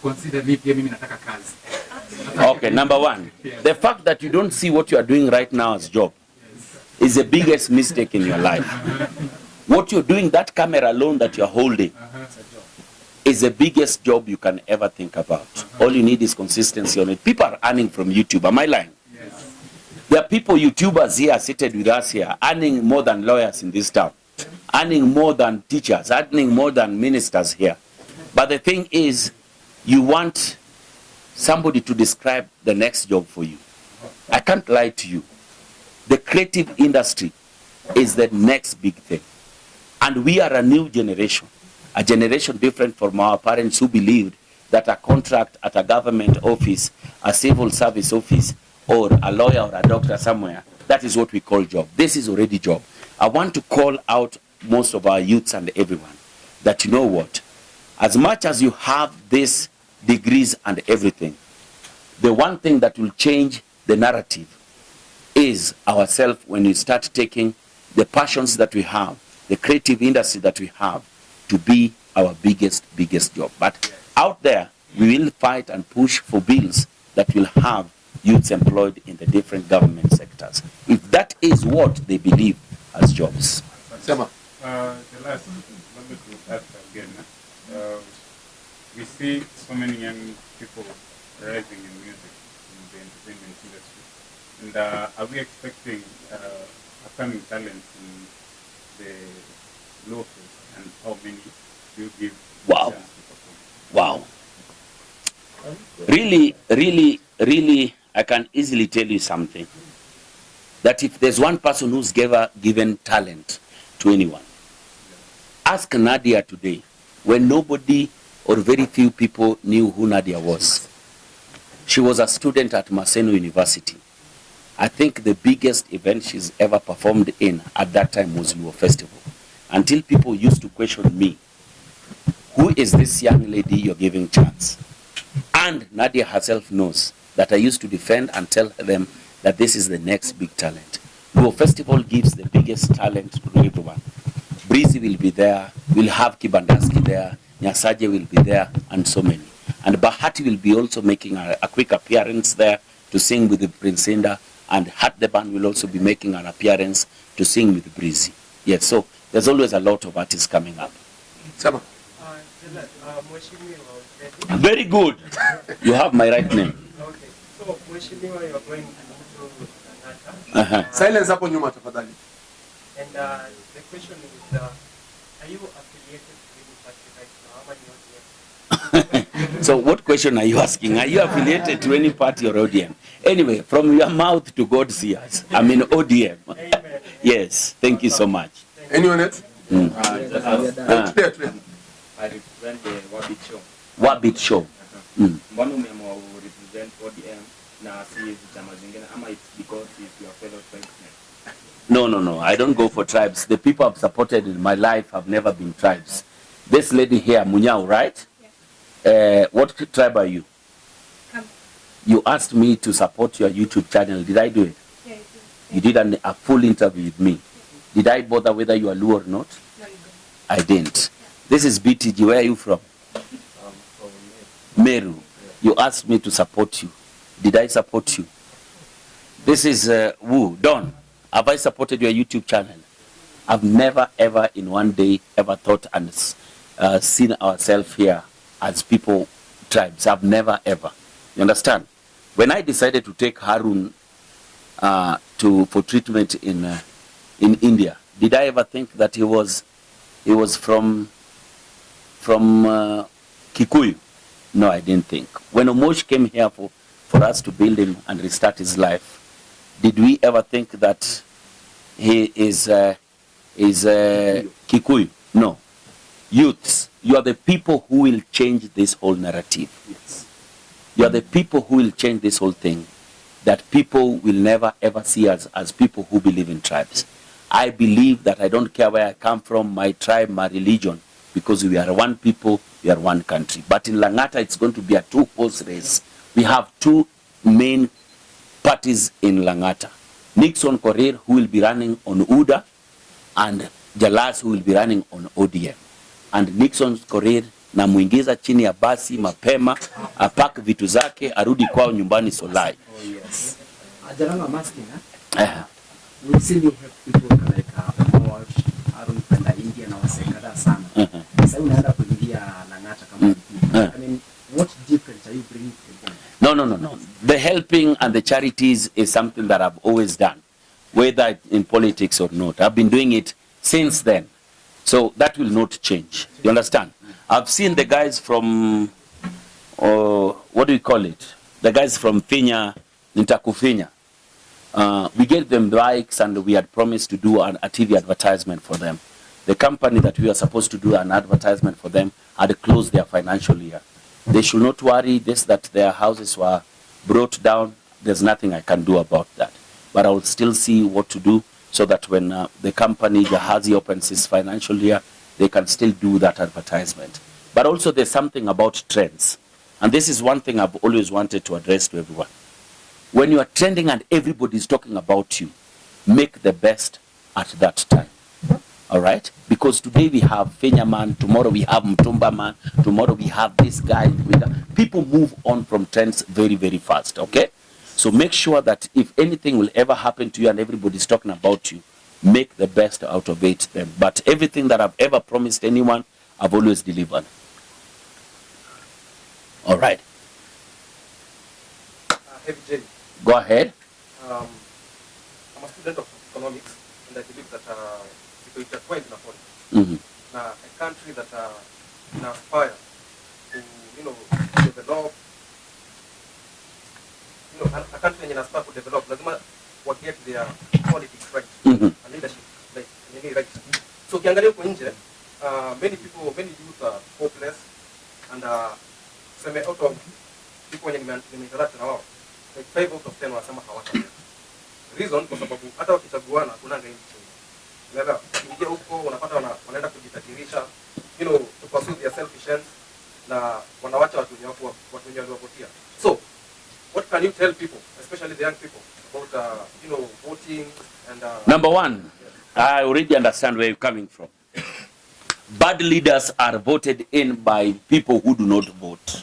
consider me pia mimi nataka kazi. Okay, number one, the fact that you don't see what you are doing right now as job is the biggest mistake in your life. What you're doing, that camera alone that you're holding, is the biggest job you can ever think about. All you need is consistency on it. People are earning from YouTube. Am I lying? Yes. There are people, YouTubers here, seated with us here, earning more than lawyers in this town, earning more than teachers, earning more than ministers here. But the thing is, you want somebody to describe the next job for you. I can't lie to you. The creative industry is the next big thing. And we are a new generation, a generation different from our parents who believed that a contract at a government office, a civil service office, or a lawyer or a doctor somewhere, that is what we call job. This is already job. I want to call out most of our youths and everyone that, you know what, as much as you have these degrees and everything, the one thing that will change the narrative is ourselves when we start taking the passions that we have, the creative industry that we have, to be our biggest job. But out there, we will fight and push for bills that will have youths employed in the different government sectors, if that is what they believe as jobs. Jalas, let me ask again. We see so many young people rising in music, in the entertainment industry. And are we expecting upcoming talents in the local, and how many do you give Wow. chance to perform? Wow. Really, I can easily tell you something. That if there's one person who's given talent to anyone, ask Nadia today, when nobody or very few people knew who Nadia was. She was a student at Maseno University. I think the biggest event she's ever performed in at that time was Luo Festival. Until people used to question me, who is this young lady you're giving chance? And Nadia herself knows that I used to defend and tell them that this is the next big talent. Luo Festival gives the biggest talent to everyone. Breezy will be there, we'll have Kibandaski there, Nyasaje will be there, and so many. And Bahati will be also making a quick appearance there to sing with the Prince Inda, and Hat the band will also be making an appearance to sing with Breezy. Yes, so there's always a lot of artists coming up. Sama. Very good. You have my right name. Okay, so Mheshimiwa, you're going to Langata. Silence hapo nyuma tafadhali. And the question is, are you affiliated to any party right now? How many ODM? So what question are you asking? Are you affiliated to any party or ODM? Anyway, from your mouth to God's ears, I'm in ODM. Amen. Yes, thank you so much. Anyone else? I represent the Wabit Show. Wabit Show. Mbona umeamua represent ODM na si chama zingine ama it's because it's your fellow tribesmen? No. I don't go for tribes. The people I've supported in my life have never been tribes. This lady here, Munyao, right? Yes. What tribe are you? Come. You asked me to support your YouTube channel. Did I do it? Yeah, You did a full interview with me. Did I bother whether you are Luo or not? no, you don't. I didn't. This is BTG. Where are you from? From Meru. You asked me to support you. Did I support you? This is Don. Have I supported your YouTube channel? I've never ever in one day ever thought and seen ourselves here as people, tribes. I've never ever. You understand? When I decided to take Harun for treatment in India, did I ever think that he was from Kikuyu? No, I didn't think. When Omosh came here for us to build him and restart his life, did we ever think that he is Kikuyu? No. Youths, you are the people who will change this whole narrative. Yes. You are the people who will change this whole thing, that people will never ever see us as people who believe in tribes. I believe that I don't care where I come from, my tribe, my religion, because we are one people, we are one country. But in Langata, it's going to be a two-horse race. We have two main parties in Langata. Nixon Korir, who will be running on UDA, and Jalas, who will be running on ODM. And Nixon Korir na muingiza chini ya basi mapema, apack vitu zake, arudi kwao nyumbani Solai. Oh yes. Jalango, I'm asking, we've seen you help people like Mosh, Arun kwenda India na wasekada sana. Sasa unaenda kuingia Lang'ata kama I mean, what difference are you bringing to them? No. The helping and the charities is something that I've always done, whether in politics or not. I've been doing it since then. So that will not change. You understand? I've seen the guys from, what do you call it? The guys from NTAKUFINYA. We gave them bikes and we had promised to do a TV advertisement for them. The company that we were supposed to do an advertisement for them had closed their financial year. They should not worry that their houses were brought down. There's nothing I can do about that. But I will still see what to do so that when the company, Jahazi, opens its financial year, they can still do that advertisement. But also there's something about trends. And this is one thing I've always wanted to address to everyone. When you are trending and everybody is talking about you, make the best at that time. All right? Because today we have Fenya man, tomorrow we have Mtumba man, tomorrow we have this guy. People move on from trends very, very fast, okay? So make sure that if anything will ever happen to you and everybody's talking about you, make the best out of it then. But everything that I've ever promised anyone, I've always delivered. All right. FJ. Go ahead. I'm a student of economics, and I believe that it's intertwined in a politics. Now, a country that aspire to develop, a country that aspire to develop, lazima get their politics right and leadership right. So, ukiangalia huko nje, many youth are hopeless and out of people when interact na wao, like 5 out of 10 wanasema hawata. Reason kwa sababu hata wakichaguana kuna ngai chini. Unaelewa? Ingia huko unapata wanaenda kujitajirisha, to pursue their selfish ends na wanawacha watu wenye waliopotea. So, what can you tell people, especially the young people, about voting and Number one, I already understand where you're coming from. Bad leaders are voted in by people who do not vote.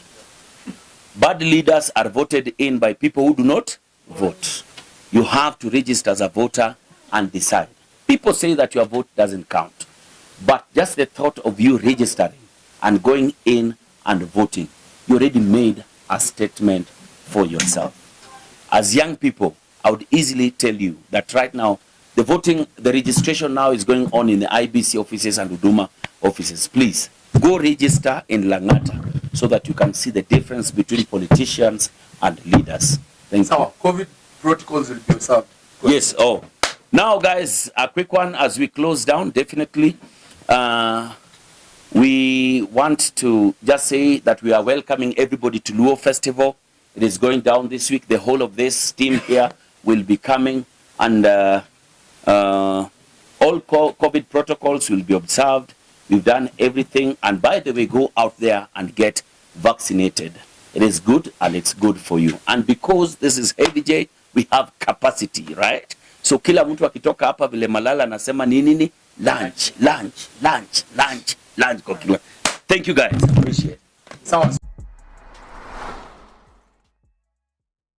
Bad leaders are voted in by people who do not vote. You have to register as a voter and decide. People say that your vote doesn't count. But just the thought of you registering and going in and voting, you already made a statement for yourself. As young people, I would easily tell you that right now, the registration now is going on in the IBC offices and Huduma offices. Please, go register in Lang'ata so that you can see the difference between politicians and leaders. Thank you. COVID protocols will be observed. Yes. Oh, now guys, a quick one as we close down. Definitely, we want to just say that we are welcoming everybody to Luo Festival. It is going down this week. The whole of this team here will be coming, and all COVID protocols will be observed. We've done everything, and by the way, go out there and get vaccinated. It is good and it's good for you. And because this is Heavy J, we have capacity, right? So kila mtu akitoka hapa vile Malala anasema nini? Lunch kwa kila. Thank you guys. Appreciate it. Sounds